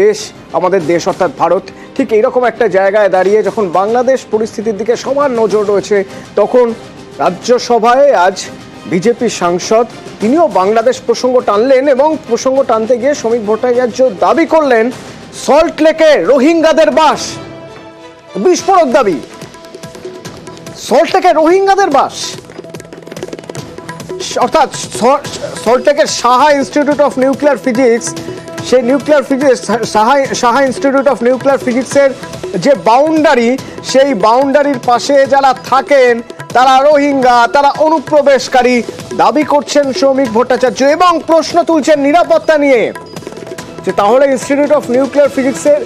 দেশ, আমাদের দেশ অর্থাৎ ভারত ঠিক এইরকম একটা জায়গায় দাঁড়িয়ে যখন বাংলাদেশ পরিস্থিতির দিকে সবার নজর রয়েছে, তখন রাজ্যসভায় আজ বিজেপি সাংসদ তিনিও বাংলাদেশ প্রসঙ্গ টানলেন এবং প্রসঙ্গ টানতে গিয়ে শ্রমিক ভট্টাচার্য দাবি করলেন সল্ট লেকে রোহিঙ্গাদের বাস। বিস্ফোরক দাবি, সল্ট লেকে রোহিঙ্গাদের বাস, অর্থাৎ সল্ট লেকের Saha institute of nuclear physics, সেই nuclear physics Saha institute of nuclear ফিজিক্সের যে বাউন্ডারি, সেই বাউন্ডারির পাশে যারা থাকেন তারা রোহিঙ্গা, তারা অনুপ্রবেশকারী দাবি করছেন শ্রমিক ভট্টাচার্য এবং প্রশ্ন তুলছেন নিরাপত্তা নিয়ে যে তাহলে ইনস্টিটিউট অফ নিউক্লিয়ার ফিজিক্সের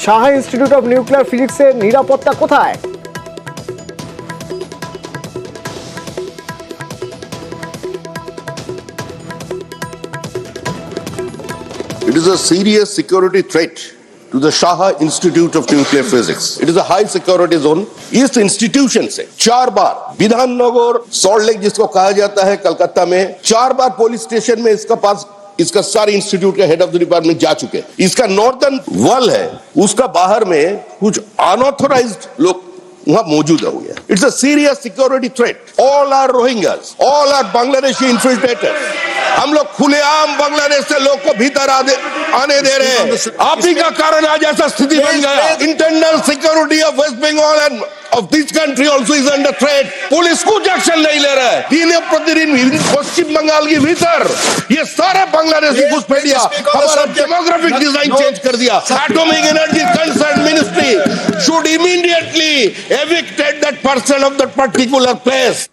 সাহা ইনস্টিটিউট অফ নিউক্লিয়ার ফিজিক্সের নিরাপত্তা কোথায়? It is a serious security threat to the Shaha Institute of Nuclear Physics. It is a high security zone. इस इंस्टीट्यूशन से 4 बार विधाननगर, सॉल्ट लेक जिसको कहा जाता है कलकत्ता में, 4 बार पुलिस स्टेशन में इसका सारे इंस्टीट्यूट के हेड ऑफ द डिपार्टमेंट जा चुके हैं। इसका नॉर्दर्न वॉल है, उसका बाहर में कुछ अनऑथोराइज्ड लोग वहां मौजूद हो गया। It's a serious security threat. All are Rohingyas, all are Bangladeshi infiltrators. हम लोग खुलेआम बांग्लादेश से लोग को भीतर आने दे रहे हैं। आप ही का कारण आज ऐसा स्थिति बन गया। Internal security of West Bengal and of this country also is under threat. Police कुछ एक्शन नहीं ले रहा है। दिन प्रतिदिन पश्चिम बंगाल के भीतर ये सारे बांग्लादेशी घुसपैठिया हमारा डेमोग्राफिक डिजाइन चेंज कर दिया। Atomic energy concern ministry should immediately evict that person of that particular place.